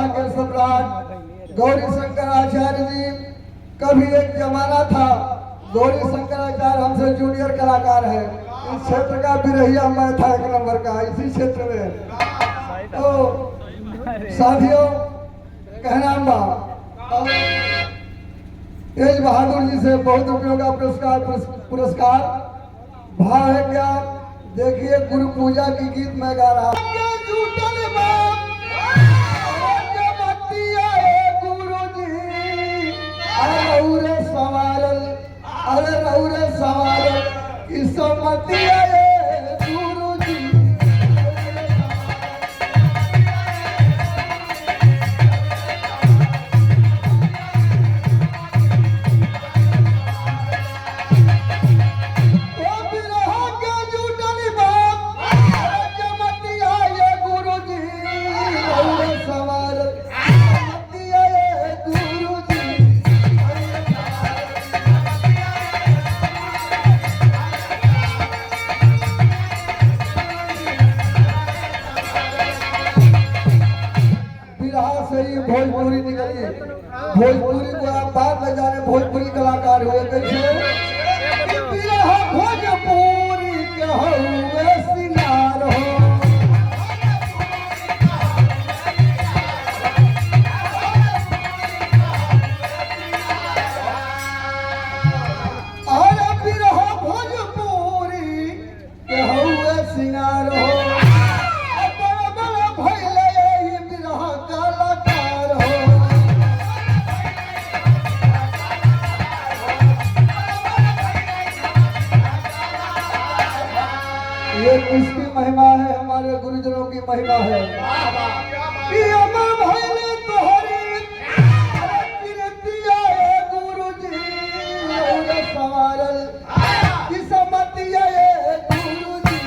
बिरहा के सम्राट गौरी शंकराचार्य जी। कभी एक जमाना था, गौरी शंकराचार्य हमसे जूनियर कलाकार है, इस क्षेत्र का बिरहिया मैं था 1 नंबर का इसी क्षेत्र में। तो साथियों कहना बा तेज बहादुर जी से बहुत रुपयों का पुरस्कार भाव है क्या। देखिए गुरु पूजा की गीत मैं गा रहा हूँ। अरे रौरे सवारल किस्मतिया गुरु जी। भोजपुरी निकली, भोजपुरी को आप बात ले जाने भोजपुरी कलाकार हुए कैसे। भोजपुरी के हुए सिंगार हो, अरे बिरहा भोजपुरी के हुए सिंगार हो। ये किसकी महिमा है? हमारे गुरुजनों की महिमा है। कि अमर भइले तोहरी कीर्तिया गुरु जी, रौरे सवारल किस्मतिया गुरु जी।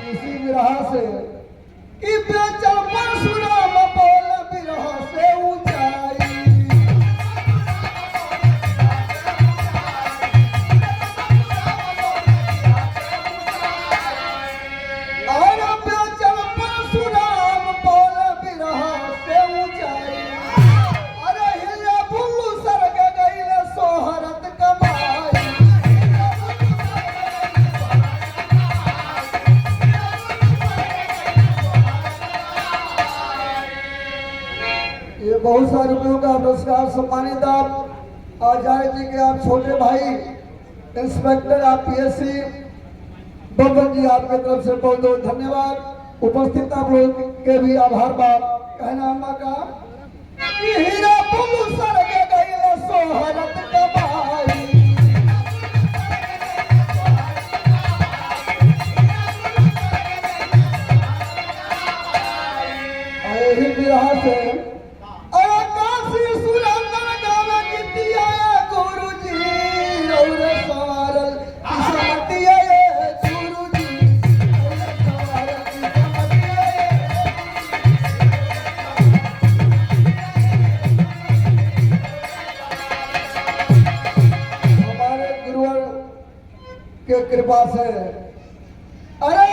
इसी विरह से कि बेचल परशुराम बोल बिरह से ऊंचाई। और बेचल परशुराम बोल बिरह से ऊंचाई। अरे हिले बुल्लू सरग गइले सोहरत कमाई। ये बहुत सारे रुपयों का पुरस्कार सम्मानित आप आचार्य जी के आप छोटे भाई इंस्पेक्टर आप पीएससी बब्बन जी, आपके तरफ से बहुत बहुत धन्यवाद। उपस्थित आप लोग के भी आभार बात कहना अम्मा का। हीरा बुल्लू सरगे गइले सोहरत कमाई। यही विरह से के कृपा से अरे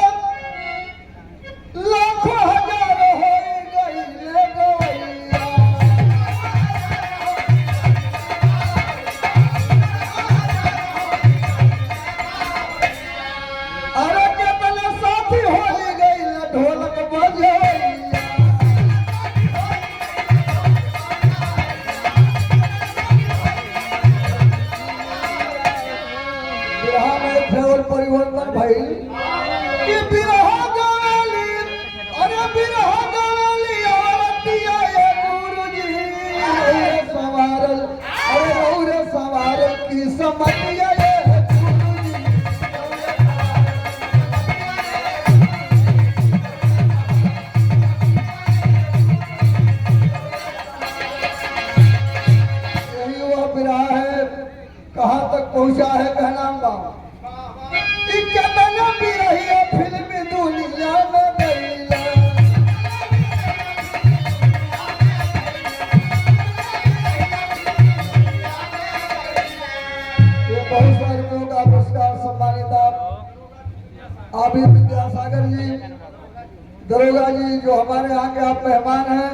लाखों हजार हो गई ले गवैया। अरे कितने साथी हो गई ढोलक बजैया। परिवर्तन भाई इंस्पेक्टर जी, दरोगा जी, जो हमारे यहाँ के आप मेहमान हैं,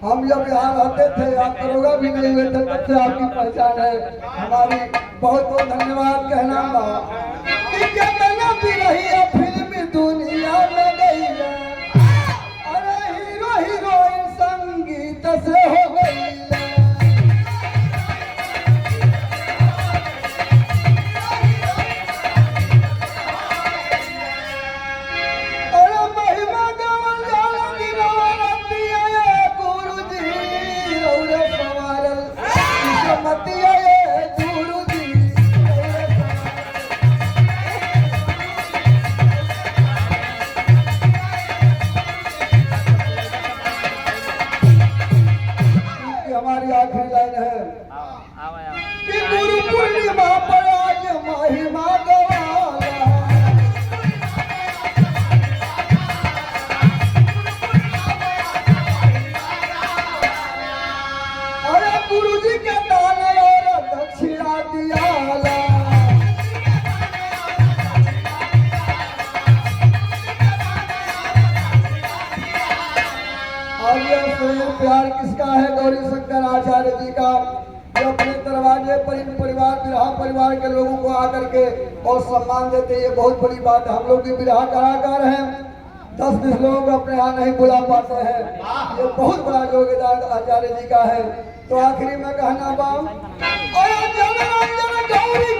हम जब यहाँ रहते थे, आप दरोगा भी नहीं हुए थे, तब से आपकी पहचान है हमारी। बहुत बहुत धन्यवाद कहना बा कि कितना भी रही है फिल्म दुनिया में गई है, अरे हीरो हीरोइन संगीत से हो गई है। अरे महिमा गावल जाला गिरवा रतिया ये गुरुजी, रौरे सवारल किस्मतिया ये गुरुजी, रौरे सवारल। हमारी आखिरी लाइन है कि गुरु पूर्णिमा पर आज महिमा गवाला, अरे गुरुजी के दान और दक्षिणा दियाला। और ये स्नेह प्यार किसका है? गौरी शंकर आचार्य जी का, जो अपने दरवाजे पर इन परिवार बिरहा परिवार के लोगों को आकर के और सम्मान देते हैं। ये बहुत बड़ी बात है। हम लोग भी बिरहा कलाकार हैं, 10-20 लोगों को अपने यहाँ नहीं बुला पाते हैं। ये बहुत बड़ा योगदान आचार्य जी का है। तो आखिरी में कहना बा, और जन गौरी